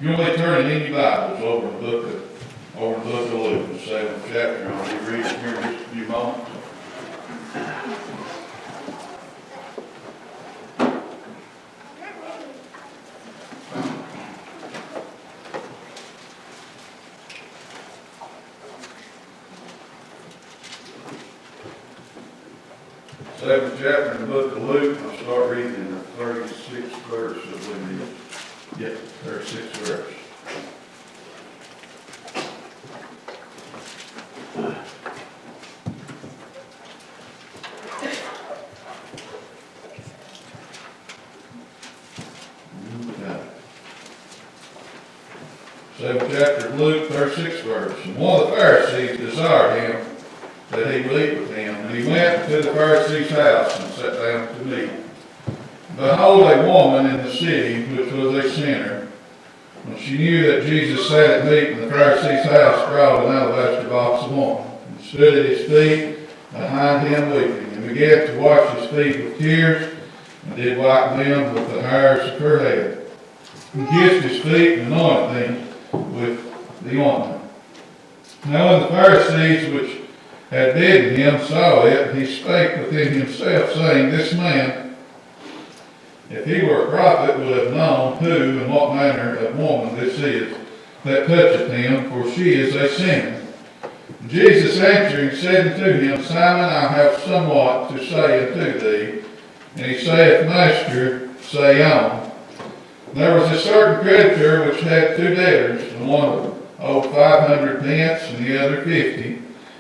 You'll be turning in your Bibles over the book of Luke, the 7th chapter. I'll be reading here in just a few moments. Seventh chapter in the book of Luke. I'll start reading in the 36th verse, I believe. Yeah, 36th verse. Seventh chapter of Luke, 36th verse. And one of the Pharisees desired him that he would eat with him. And he went to the Pharisee's house and sat down to meat. Behold, a woman in the city, which was a sinner, when she knew that Jesus sat at meat in the Pharisee's house, brought an alabaster box of wine, and stood at his feet behind him weeping, and began to wash his feet with tears, and did wipe them with the hairs of her head, and kissed his feet, and anointed them with the ointment. Now when the Pharisees which had bidden him saw it, he spake within himself, saying, This man, if he were a prophet, would have known who and what manner of woman this is that toucheth him, for she is a sinner. And Jesus answering said unto him, Simon, I have somewhat to say unto thee. And he saith, Master, say on. There was a certain creditor which had two debtors, the one owed 500 pence, and the other 50.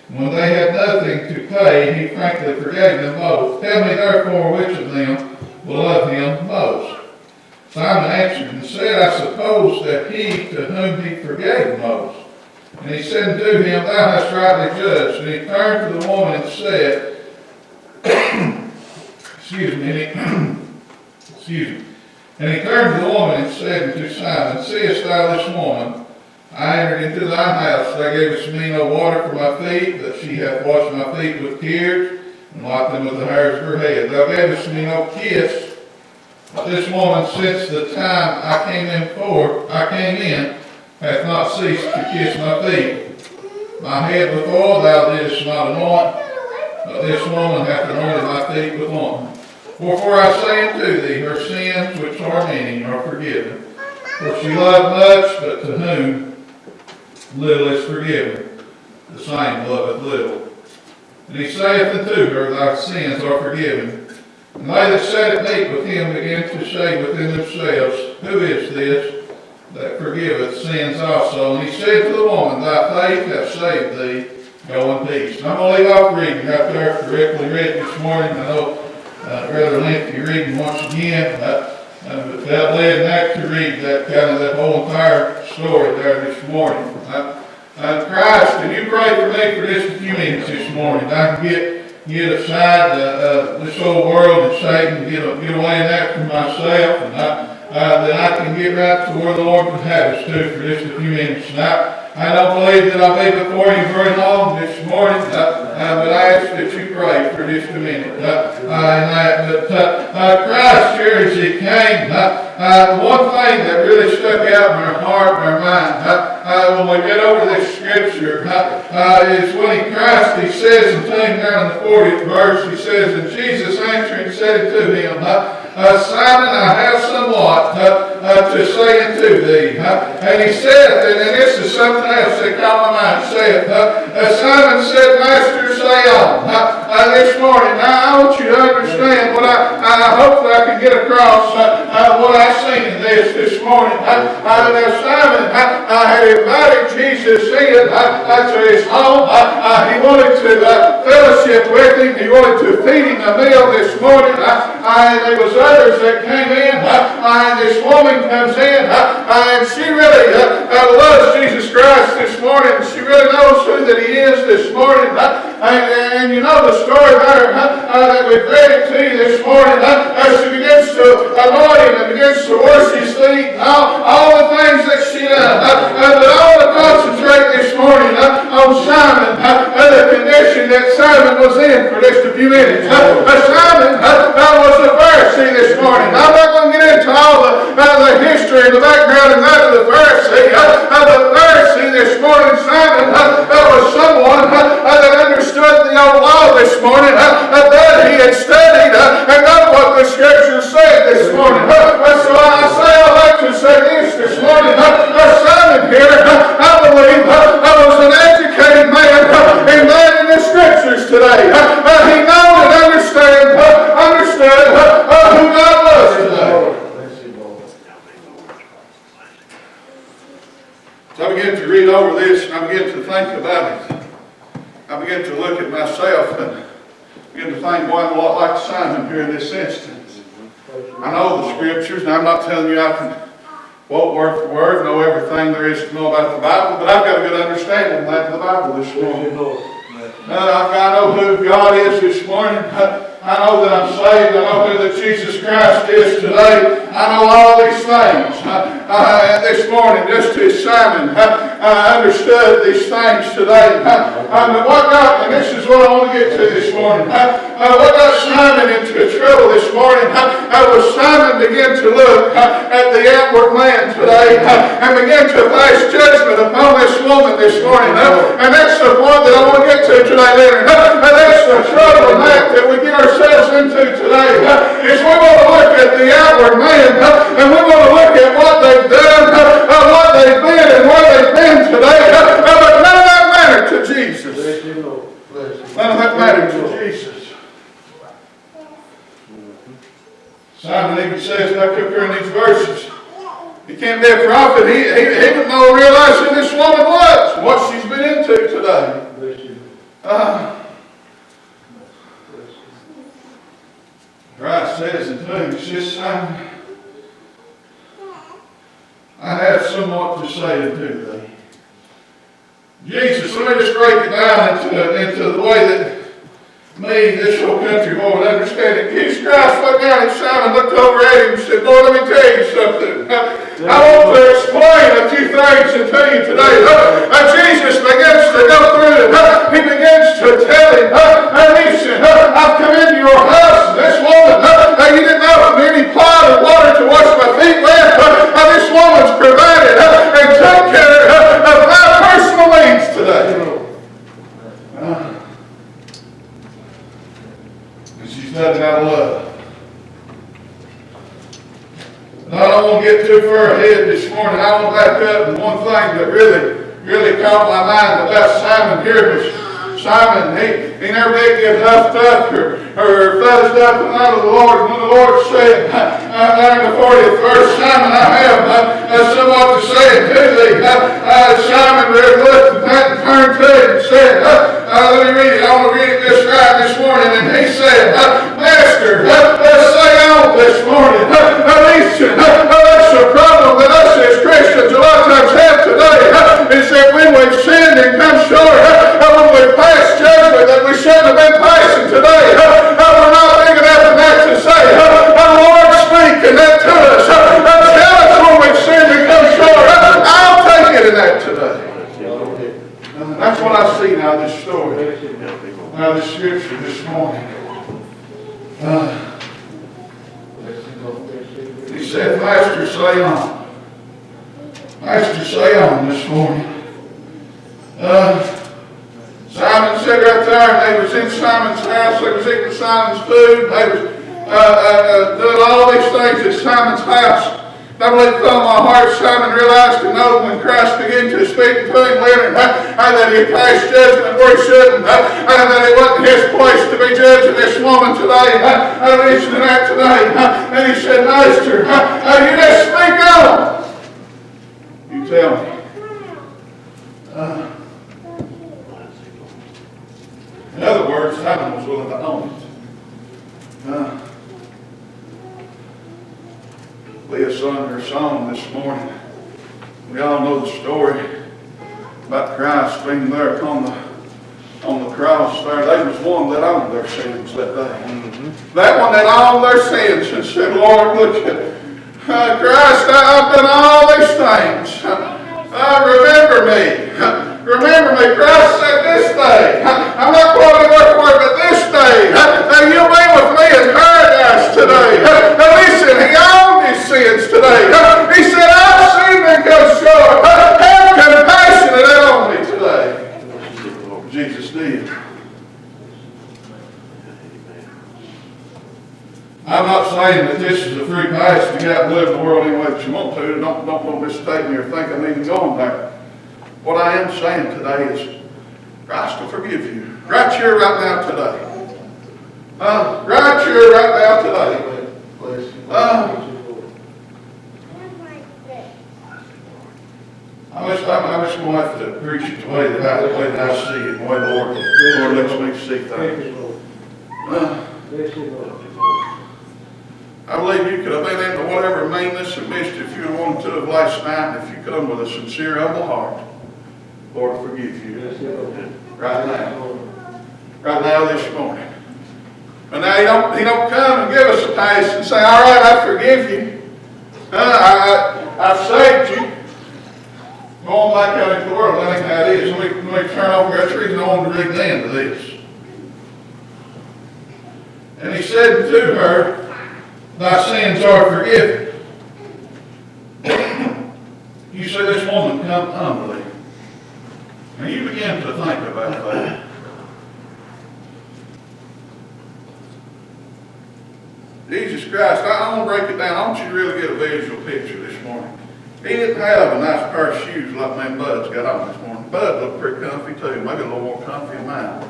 And when they had nothing to pay, he frankly forgave them both. Tell me therefore which of them will love him most. Simon answered and said, I suppose that he to whom he forgave most. And he said unto him, Thou hast rightly judged. And he turned to the woman and said, And he turned to the woman and said unto Simon, Seest thou this woman? I entered into thine house. Thou gavest me no water for my feet, but she hath washed my feet with tears, and wiped them with the hairs of her head. Thou gavest me no kiss, but this woman, since the time I came in, hath not ceased to kiss my feet. My head with oil thou didst not anoint, but this woman hath anointed my feet with ointment. Wherefore I say unto thee, her sins, which are many, are forgiven. For she loved much, but to whom little is forgiven, the same loveth little. And he saith unto her, Thy sins are forgiven. And they that sat at meat with him began to say within themselves, Who is this that forgiveth sins also? And he said to the woman, Thy faith hath saved thee. Go in peace. And I'm going to leave off reading right there, directly read this morning. I know rather lengthy reading once again. But felt led back to read that whole entire story there this morning. Christ, can you pray for me for just a few minutes this morning? I can get aside this old world and Satan, get away in that from myself, and then I can get right to where the Lord would have us to for just a few minutes. And I don't believe that I'll be before you very long this morning, but I ask that you pray for just a minute. Christ here as he came, one thing that really stuck out in our heart and our mind, when we get over this scripture, is when Christ, he says unto him down in the 40th verse, he says, And Jesus answering said unto him, Simon, I have somewhat to say unto thee. And he said, and this is something else that caught my mind, saith, Simon said, Master, say on. This morning, now I want you to understand what I hope that I can get across what I've seen in this morning. Now Simon had invited Jesus in to his home. He wanted to fellowship with him. He wanted to feed him a meal this morning. And there was others that came in. And this woman comes in. And she really loves Jesus Christ this morning. She really knows who that he is this morning. And you know the story there that we've read it to you this morning. As she begins to anoint him and begins to wash his feet, all the things that she does. But I want to concentrate this morning on Simon, the condition that Simon was in for just a few minutes. Simon was a Pharisee this morning. I'm not going to get into all the history and the background and that of the Pharisee. The Pharisee this morning, Simon, was someone that understood the old law this morning, that he had studied and known what the Scriptures said this morning. So I say I like to say this morning. Simon here, I believe, was an educated man in learning the Scriptures today. He knew and understood who God was today. So I began to read over this and I began to think about it. I began to look at myself and began to think, boy, I'm a lot like Simon here in this instance. I know the Scriptures, and I'm not telling you I can quote word for word, know everything there is to know about the Bible, but I've got a good understanding of the Bible this morning. I know who God is this morning. I know that I'm saved. I know who that Jesus Christ is today. I know all these things. This morning, just as Simon understood these things today. But what got, and this is what I want to get to this morning. What got Simon into trouble this morning was Simon began to look at the outward man today and began to pass judgment upon this woman this morning. And that's the point that I want to get to today, Leonard. That's the trouble that we get ourselves into today. Is we want to look at the outward man and we want to look at what they've done, what they've been, and where they've been today. But none of that mattered to Jesus. None of that mattered to Jesus. Simon even says back up here in these verses, he can't be a prophet. He didn't know, realize who this woman was, and what she's been into today. Christ says in him, he says, Simon, I have somewhat to say unto thee. Jesus, let me just break it down into the way that me, this whole country, boy, would understand it. Jesus Christ looked down at Simon, looked over at him and said, Lord, let me tell you something. I want to explain a few things to you today. Jesus begins to go through it. He begins to tell him, listen, I've come into your house. This woman, you didn't know any pot of water to wash my feet with. This woman's provided and took care of my personal needs today. She's done it out of love. And I don't want to get too far ahead this morning. I want to back up. And one thing that really caught my mind about Simon here was Simon, he never did get huffed up or fuzzed up in the name of the Lord. When the Lord said, there in the 40th verse, Simon, I have somewhat to say to thee. Simon looked at that and turned to it and said, let me read it. I want to read it just right this morning. And he said, Master, say on this morning. Listen, that's the problem that us as Christians a lot of times have today. Is that when we've sinned and come short, when we've passed judgment that we shouldn't have been passing today, we're not big enough in that to say, Lord, speak and that to us. Tell us when we've sinned and come short. I'll take it in that today. That's what I see now, this story. Now, this scripture this morning. He said, Master, say on. Master, say on this morning. Simon said right there, they was in Simon's house, they was eating Simon's food, they was doing all these things at Simon's house. I believe it fell on my heart. Simon realized and know when Christ began to speak to him later, that he passed judgment where he shouldn't, and that it wasn't his place to be judging this woman today. I mentioned that today. And he said, Master, you just speak on. You tell me. In other words, Simon was willing to own it. Leah sung her song this morning. We all know the story about Christ being there upon the the cross there, they was one that owned their sins that day. That one that owned their sins and said, Lord, look at Christ, I've done all these things. Remember me. Remember me. Christ said this day. I'm not quoting word for word, but this day. You'll be with me in paradise today. Listen, he owned his sins today. He said, I've seen them come short. Have compassion on me today. Jesus did. I'm not saying that this is a free pass to get out and live in the world any way that you want to. Don't mistake me or think I'm even going there. What I am saying today is Christ will forgive you. Right here, right now, today. Right here, right now, today. I'm just going to have to preach it the way that I see it, the way the Lord lets me see things. I believe you could have been into whatever meanness and mischief you wanted to have last night, and if you come with a sincere, humble heart, Lord will forgive you. Right now. Right now, this morning. And now He don't come and give us a pass and say, all right, I forgive you. I've saved you. Going back out into the world, that ain't how it is. Let me turn over. That's the reason I wanted to read the end of this. And He said to her, thy sins are forgiven. You say this woman come humbly. And you begin to think about that. Jesus Christ, I want to break it down. I want you to really get a visual picture this morning. He didn't have a nice pair of shoes like my Bud's got on this morning. Bud looked pretty comfy too, maybe a little more comfy than mine.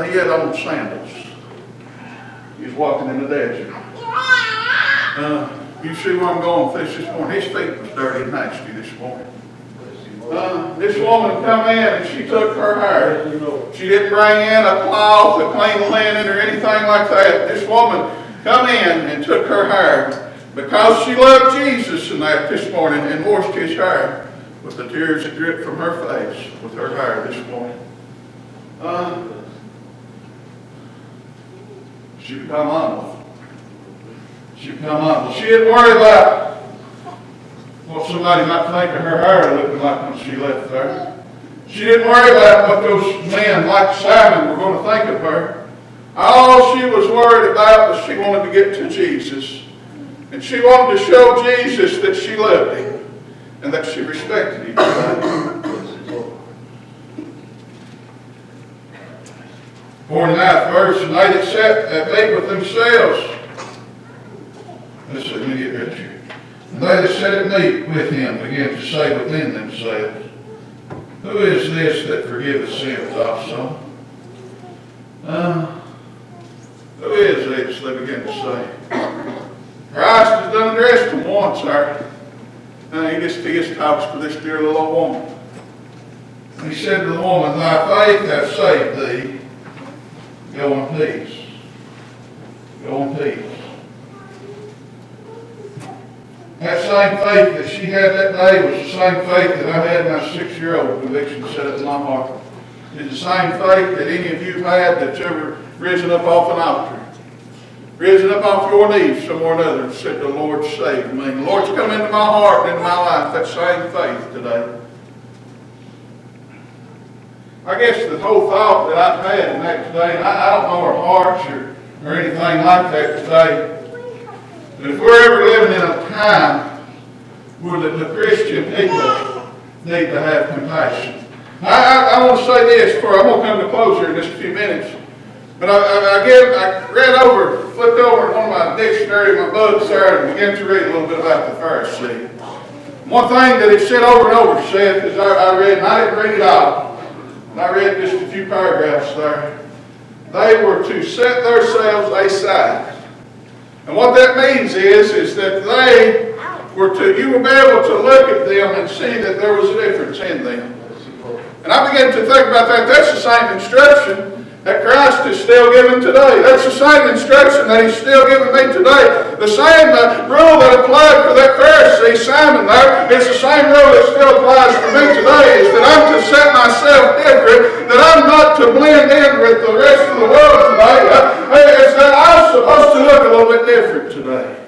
He had old sandals. He was walking in the desert. You see where I'm going with this morning? His feet was dirty and nasty this morning. This woman come in and she took her hair. She didn't bring in a cloth, a clean linen, or anything like that. This woman come in and took her hair because she loved Jesus and that this morning and washed his hair with the tears that dripped from her face with her hair this morning. She become humble. She become humble. She didn't worry about what somebody might think of her hair looking like when she left there. She didn't worry about what those men like Simon were going to think of her. All she was worried about was she wanted to get to Jesus. And she wanted to show Jesus that she loved him and that she respected him. 49th verse, and they that sat at meat with themselves. Let me get right here. And they that sat at meat with him began to say within themselves, who is this that forgiveth sins also? Who is this? They began to say. Christ has done addressed them once, sir. He just talks to this dear little old woman. And he said to the woman, thy faith hath saved thee. Go in peace. Go in peace. That same faith that she had that day was the same faith that I had my 6-year-old conviction set up in my heart. It's the same faith that any of you had that's ever risen up off an altar. Risen up off your knees somewhere or another and said, the Lord saved me. The Lord's come into my heart and into my life. That same faith today. I guess the whole thought that I've had in that today, and I don't know our hearts or anything like that today, but if we're ever living in a time where the Christian people need to have compassion. I want to say this before I'm going to come to close here in just a few minutes. But I flipped over one of my dictionary, my books there, and began to read a little bit about the Pharisee. One thing that it said over and over said, as I read, and I didn't read it all, and I read just a few paragraphs there, they were to set themselves aside. And what that means is that they were to, you will be able to look at them and see that there was a difference in them. And I began to think about that. That's the same instruction that Christ is still given today. That's the same instruction that he's still giving me today. The same rule that applied for that Pharisee, Simon, there, is the same rule that still applies for me today, is that I'm to set myself different, that I'm not to blend in with the rest of the world today. It's that I'm supposed to look a little bit different today.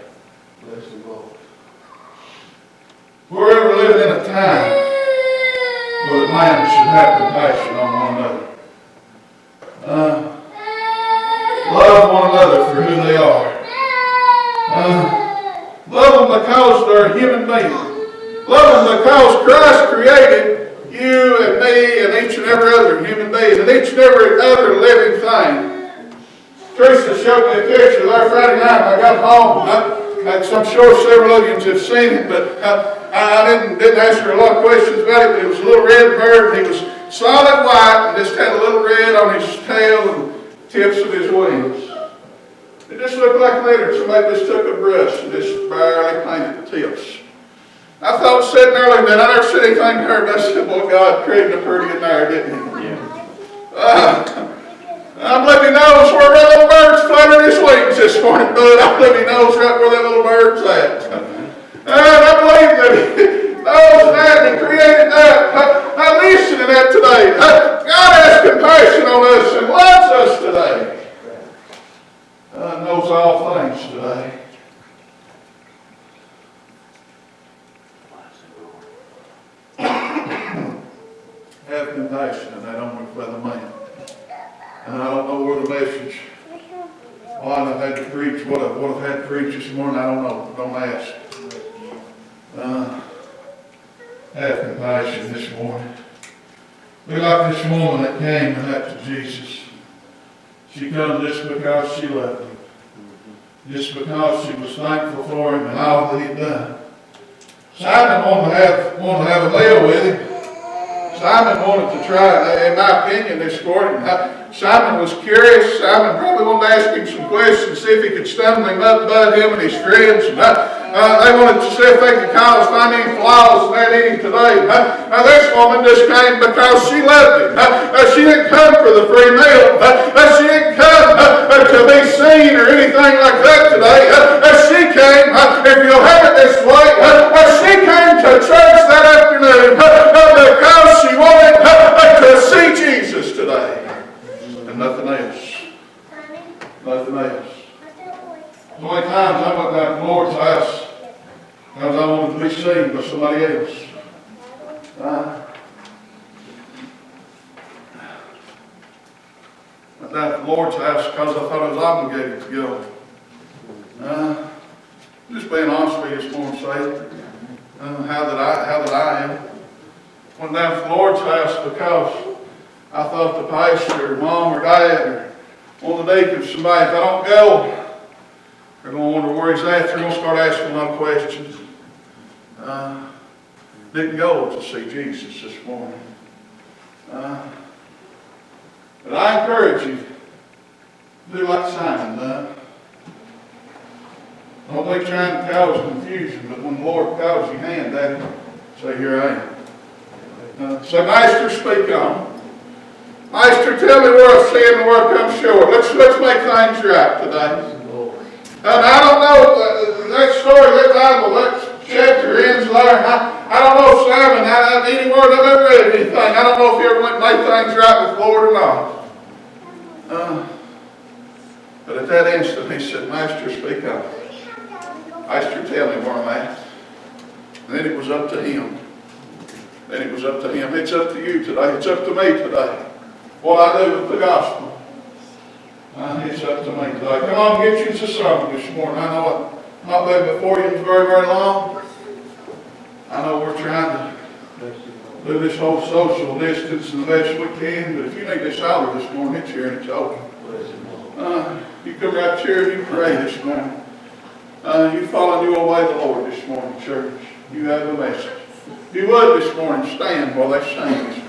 Bless the Lord. We're ever living in a time where the man should have compassion on one another. Love one another for who they are. Love them because they're human beings. Love them because Christ created you and me and each and every other human being and each and every other living thing. Teresa showed me a picture there Friday night. I got home. I'm sure several of you have seen it, but I didn't ask her a lot of questions about it. It was a little red bird. He was solid white and just had a little red on his tail and tips of his wings. It just looked like later somebody just took a brush and just barely painted the tips. I thought sitting there like that, I never said anything to her, but I said, boy, God created a pretty in there, didn't he? Yeah. I believe he knows where that little bird's fluttering his wings this morning, bud. I believe he knows right where that little bird's at. And I believe that he knows that and he created that. Now listen to that today. God has compassion on us and loves us today. Knows all things today. Have compassion, and that only by the man. And I don't know where the message, I've had to preach, what I've had to preach this morning, I don't know. Don't ask. Have compassion this morning. Be like this woman that came and that to Jesus. She comes just because she loved him. Just because she was thankful for him and all that he'd done. Simon wanted to have a deal with him. Simon wanted to try, in my opinion, this morning. Simon was curious. Simon probably wanted to ask him some questions, see if he could stumble him up about him and his friends. They wanted to see if they could find any flaws in that in him today. Now this woman just came because she loved him. She didn't come for the free meal. She didn't come to be seen or anything like that today. She came, if you'll have it this way, she came to church that afternoon because she wanted to see Jesus today. And nothing else. Nothing else. So many times I went down to the Lord's house because I wanted to be seen by somebody else. Went down to the Lord's house because I thought I was obligated to go. Just being honest with you this morning, say how that I am. Went down to the Lord's house because I thought the pastor or mom or dad or one of the deacons, somebody, if I don't go, they're going to wonder where he's at. They're going to start asking a lot of questions. Didn't go to see Jesus this morning. But I encourage you, do like Simon done. Don't be trying to cause confusion, but when the Lord calls your hand at him, say, here I am. Say, Master, speak on. Master, tell me where I've sinned and where I've come short. Let's make things right today. And I don't know, that story, that Bible, that chapter ends there. I don't know, Simon, any word I've ever read anything. I don't know if he ever went and made things right with the Lord or not. But at that instant, he said, Master, speak up. Master, tell me where I'm at. And then it was up to him. Then it was up to him. It's up to you today. It's up to me today. What I do with the gospel. It's up to me today. Come on, get you a sermon this morning. I know I've not been before you very, very long. I know we're trying to do this whole social distance the best we can, but if you need this hour this morning, it's here and it's open. You come right here and you pray this morning. You follow and you obey the Lord this morning, church. You have a message. If you would this morning, stand while they sing this